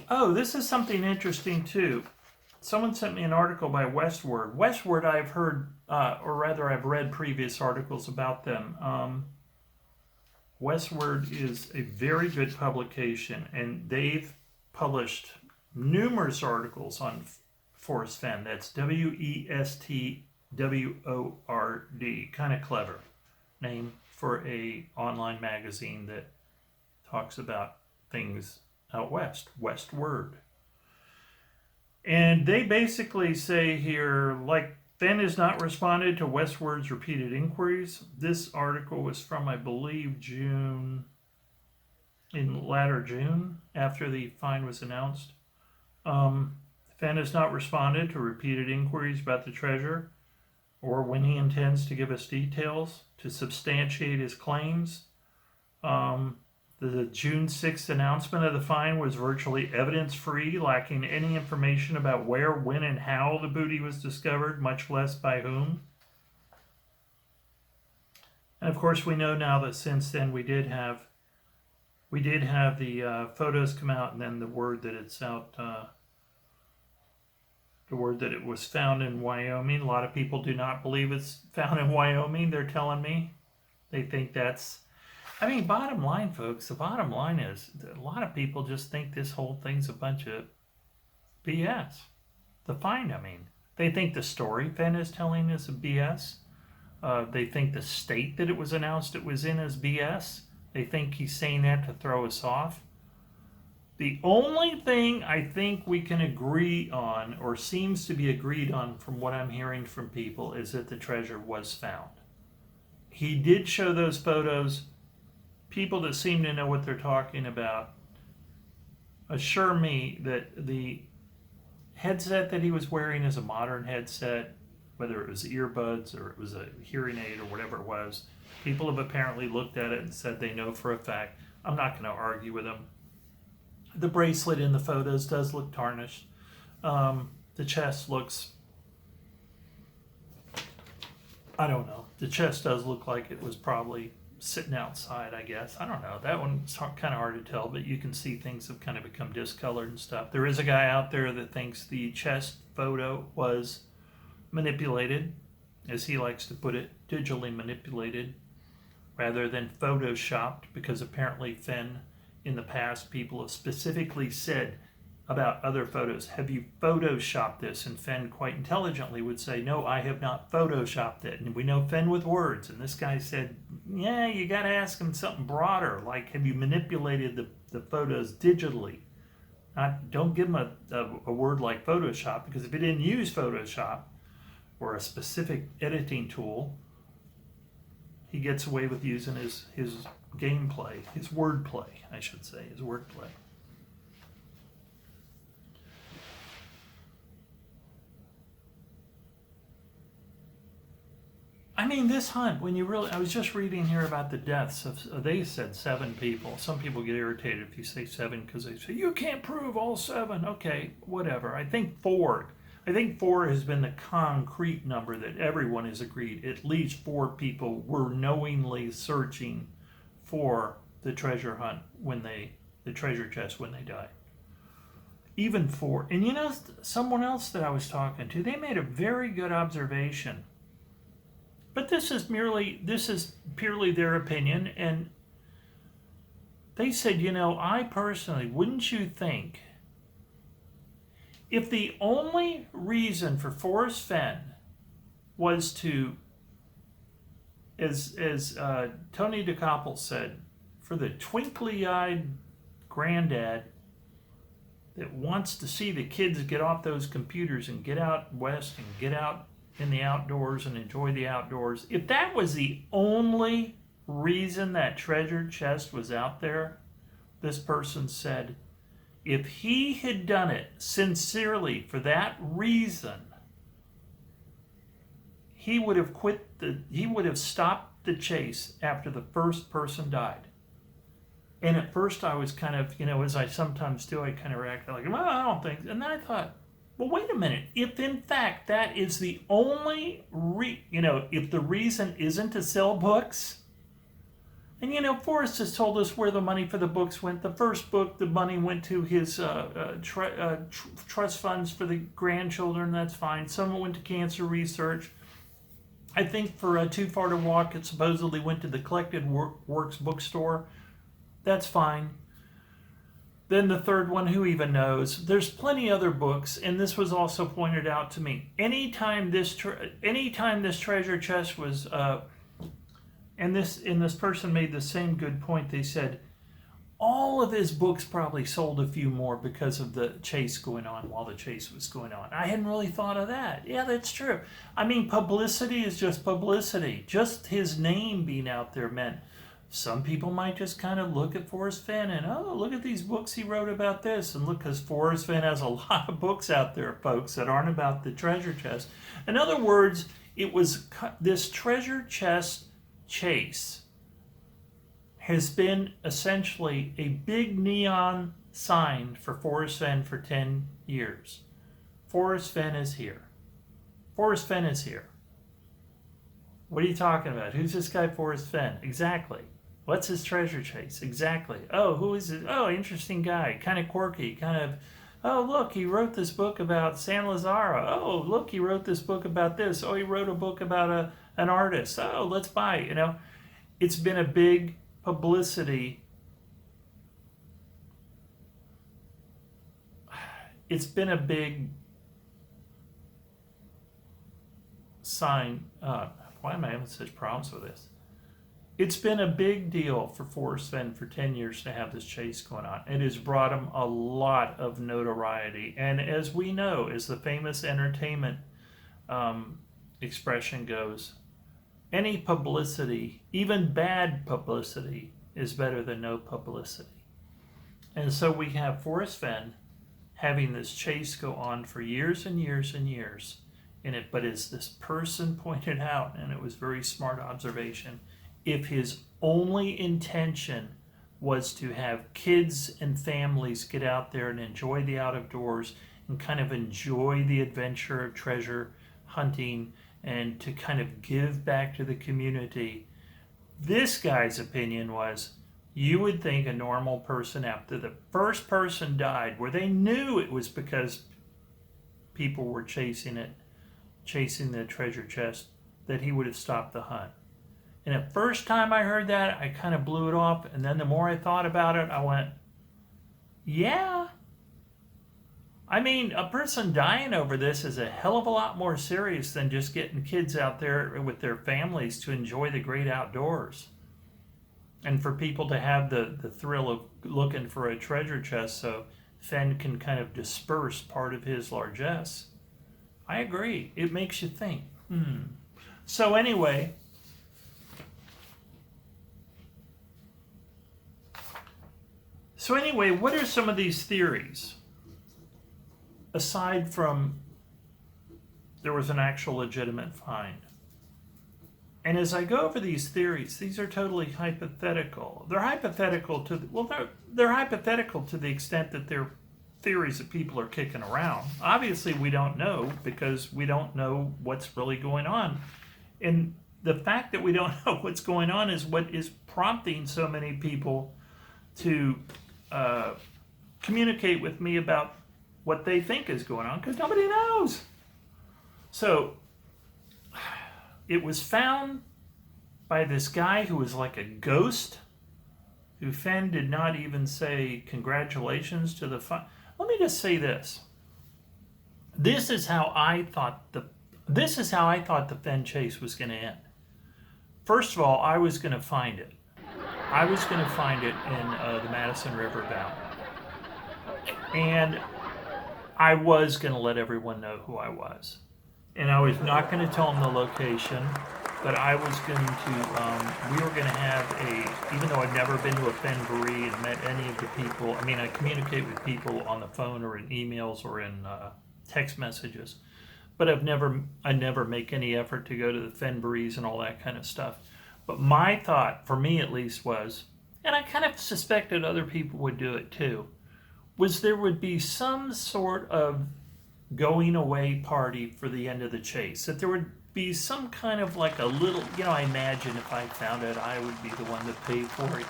Oh, this is something interesting too. Someone sent me an article by Westward. Westward, I've heard, or rather, I've read previous articles about them. Westward is a very good publication, and they've published numerous articles on Forrest Fenn. That's Westword. Kind of clever name for a online magazine that talks about things out west. Westward. And they basically say here, like, Fenn has not responded to Westward's repeated inquiries. This article was from, I believe, latter June, after the fine was announced. Fenn has not responded to repeated inquiries about the treasure or when he intends to give us details to substantiate his claims. The June 6th announcement of the fine was virtually evidence-free, lacking any information about where, when, and how the booty was discovered, much less by whom. And of course, we know now that since then we did have the photos come out, and then the word that it's out, the word that it was found in Wyoming. A lot of people do not believe it's found in Wyoming. They're telling me they think that's. I mean, bottom line, folks, the bottom line is a lot of people just think this whole thing's a bunch of BS. The find, I mean. They think the story Fenn is telling is a BS. They think the state that it was announced it was in is BS. They think he's saying that to throw us off. The only thing I think we can agree on, or seems to be agreed on from what I'm hearing from people, is that the treasure was found. He did show those photos. People that seem to know what they're talking about assure me that the headset that he was wearing is a modern headset, whether it was earbuds or it was a hearing aid or whatever it was. People have apparently looked at it and said they know for a fact. I'm not going to argue with them. The bracelet in the photos does look tarnished. The chest looks, I don't know. The chest does look like it was probably sitting outside, I guess. I don't know. That one's kind of hard to tell, but you can see things have kind of become discolored and stuff. There is a guy out there that thinks the chest photo was manipulated, as he likes to put it, digitally manipulated, rather than photoshopped, because apparently Fenn, in the past, people have specifically said about other photos, have you photoshopped this? And Fenn quite intelligently would say, no, I have not photoshopped it. And we know Fenn with words. And this guy said, yeah, you got to ask him something broader, like have you manipulated the photos digitally? Don't give him a word like Photoshop, because if he didn't use Photoshop or a specific editing tool, he gets away with using his gameplay, his wordplay, I should say, his wordplay. I mean, this hunt, when you really, I was just reading here about the deaths of, they said 7 people. Some people get irritated if you say 7 because they say, you can't prove all 7. Okay, whatever. I think 4 has been the concrete number that everyone has agreed. At least 4 people were knowingly searching for the treasure hunt the treasure chest when they died. Even 4. And you know, someone else that I was talking to, they made a very good observation. But this is purely their opinion, and they said, you know, I personally, wouldn't you think, if the only reason for Forrest Fenn was to, as Tony DeCoppel said, for the twinkly-eyed granddad that wants to see the kids get off those computers and get out west and get out in the outdoors and enjoy the outdoors, if that was the only reason that treasure chest was out there, this person said, if he had done it sincerely for that reason, he would have stopped the chase after the first person died. And at first I was kind of, you know, as I sometimes do, I kind of reacted like, well, I don't think. And then I thought, well, wait a minute. If in fact that is the only, if the reason isn't to sell books, And you know, Forrest has told us where the money for the books went. The first book, the money went to his trust funds for the grandchildren. That's fine. Some went to cancer research. I think for Too Far to Walk, it supposedly went to the Collected Works bookstore. That's fine. Then the third one, who even knows? There's plenty other books, and this was also pointed out to me. Anytime this treasure chest was, and this person made the same good point. They said all of his books probably sold a few more because of the chase going on while the chase was going on. I hadn't really thought of that. Yeah, that's true. I mean, publicity is just publicity. Just his name being out there meant some people might just kind of look at Forrest Fenn and, oh, look at these books he wrote about this. And look, because Forrest Fenn has a lot of books out there, folks, that aren't about the treasure chest. In other words, it was this treasure chest chase has been essentially a big neon sign for Forrest Fenn for 10 years. Forrest Fenn is here. Forrest Fenn is here. What are you talking about? Who's this guy Forrest Fenn? Exactly. What's his treasure chase? Exactly. Oh, who is it? Oh, interesting guy. Kind of quirky. Kind of, oh, look, he wrote this book about San Lazaro. Oh, look, he wrote this book about this. Oh, he wrote a book about an artist. Oh, let's buy it. You know, it's been a big publicity. It's been a big sign. Why am I having such problems with this? It's been a big deal for Forrest Fenn for 10 years to have this chase going on. It has brought him a lot of notoriety. And as we know, as the famous entertainment expression goes, any publicity, even bad publicity, is better than no publicity. And so we have Forrest Fenn having this chase go on for years and years and years. But as this person pointed out, and it was very smart observation, if his only intention was to have kids and families get out there and enjoy the out of doors and kind of enjoy the adventure of treasure hunting and to kind of give back to the community, this guy's opinion was, you would think a normal person, after the first person died, where they knew it was because people were chasing the treasure chest, that he would have stopped the hunt. And the first time I heard that, I kind of blew it off. And then the more I thought about it, I went, yeah. I mean, a person dying over this is a hell of a lot more serious than just getting kids out there with their families to enjoy the great outdoors. And for people to have the thrill of looking for a treasure chest so Fenn can kind of disperse part of his largesse. I agree. It makes you think. So anyway, what are some of these theories? Aside from there was an actual legitimate find. And as I go over these theories, these are totally hypothetical. They're hypothetical they're hypothetical to the extent that they're theories that people are kicking around. Obviously, we don't know because we don't know what's really going on. And the fact that we don't know what's going on is what is prompting so many people to communicate with me about what they think is going on, because nobody knows. So it was found by this guy who was like a ghost, who Fenn did not even say congratulations to the fun. Let me just say this. This is how I thought the Fenn chase was going to end. First of all, I was going to find it. I was going to find it in the Madison River Valley. And I was going to let everyone know who I was. And I was not going to tell them the location, but I was going to, we were going to have even though I've never been to a Fenn-Berea and met any of the people, I mean, I communicate with people on the phone or in emails or in text messages, but I never make any effort to go to the Fenn-Bereas and all that kind of stuff. But my thought, for me at least, was, and I kind of suspected other people would do it too, was there would be some sort of going away party for the end of the chase. That there would, be some kind of like a little, I imagine if I found it, I would be the one to pay for it.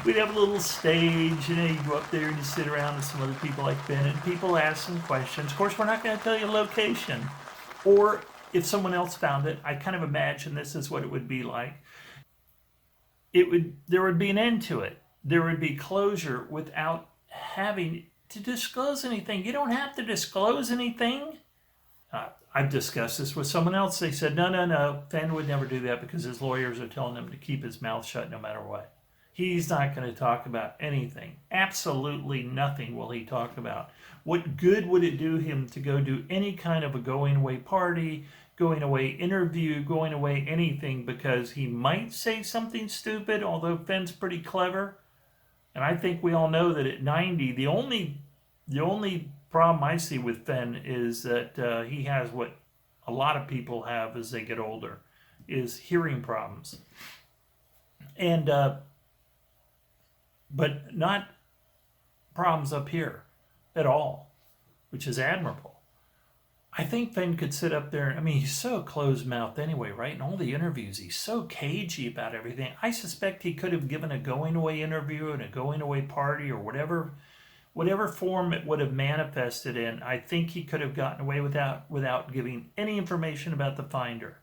We'd have a little stage, you go up there and you sit around with some other people like Ben, and people ask some questions. Of course, we're not going to tell you location. Or if someone else found it, I kind of imagine this is what it would be like. There would be an end to it. There would be closure without having to disclose anything. You don't have to disclose anything. I've discussed this with someone else. They said, no, Fenn would never do that because his lawyers are telling him to keep his mouth shut no matter what. He's not going to talk about anything. Absolutely nothing will he talk about. What good would it do him to go do any kind of a going away party, going away interview, going away anything, because he might say something stupid, although Fenn's pretty clever. And I think we all know that at 90, the only problem I see with Fenn is that he has what a lot of people have as they get older, is hearing problems. And but not problems up here at all, which is admirable. I think Fenn could sit up there. I mean, he's so closed-mouthed anyway, right? In all the interviews, he's so cagey about everything. I suspect he could have given a going-away interview and a going-away party or whatever form it would have manifested in. I think he could have gotten away without giving any information about the finder.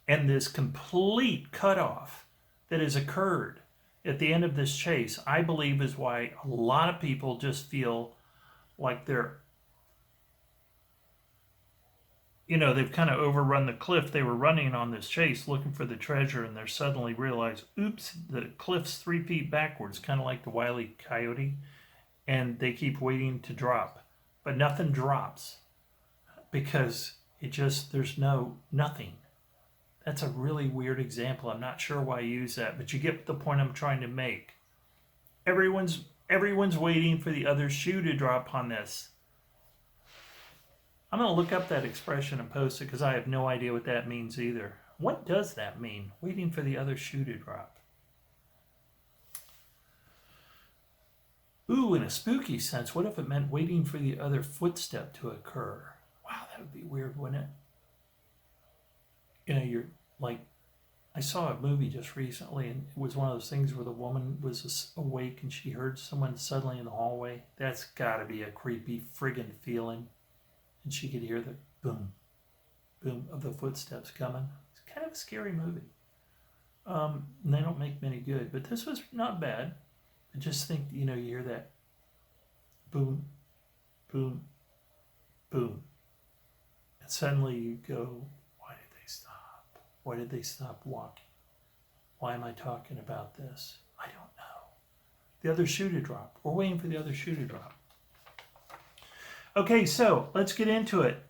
And this complete cutoff that has occurred at the end of this chase, I believe, is why a lot of people just feel like they're, they've kind of overrun the cliff. They were running on this chase looking for the treasure, and they're suddenly realized, oops, the cliff's 3 feet backwards, kind of like the Wile E. Coyote, and they keep waiting to drop. But nothing drops because there's nothing. That's a really weird example. I'm not sure why I use that, but you get the point I'm trying to make. Everyone's waiting for the other shoe to drop on this. I'm going to look up that expression and post it because I have no idea what that means either. What does that mean? Waiting for the other shoe to drop. Ooh, in a spooky sense, what if it meant waiting for the other footstep to occur? Wow, that would be weird, wouldn't it? You're like, I saw a movie just recently, and it was one of those things where the woman was awake and she heard someone suddenly in the hallway. That's got to be a creepy friggin' feeling. And she could hear the boom, boom of the footsteps coming. It's kind of a scary movie. And they don't make many good, but this was not bad. I just think, you hear that boom, boom, boom. And suddenly you go, why did they stop? Why did they stop walking? Why am I talking about this? I don't know. The other shoe to drop. We're waiting for the other shoe to drop. Okay, so let's get into it.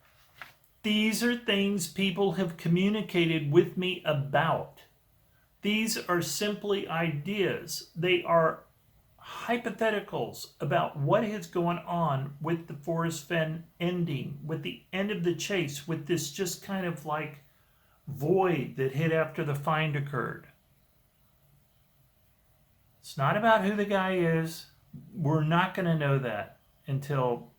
These are things people have communicated with me about. These are simply ideas. They are hypotheticals about what is going on with the Forrest Fenn ending, with the end of the chase, with this just kind of like void that hit after the find occurred. It's not about who the guy is. We're not going to know that until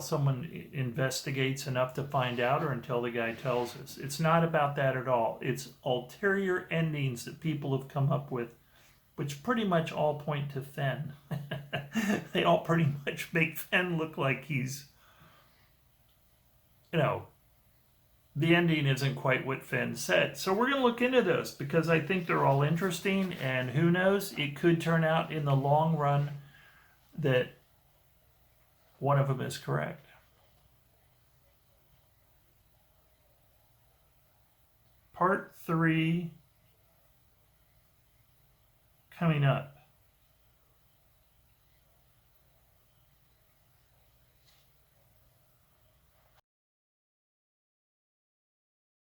someone investigates enough to find out, or until the guy tells us. It's not about that at all. It's ulterior endings that people have come up with, which pretty much all point to Fenn. They all pretty much make Fenn look like he's, the ending isn't quite what Fenn said. So we're going to look into those because I think they're all interesting, and who knows, it could turn out in the long run that one of them is correct. Part 3 coming up.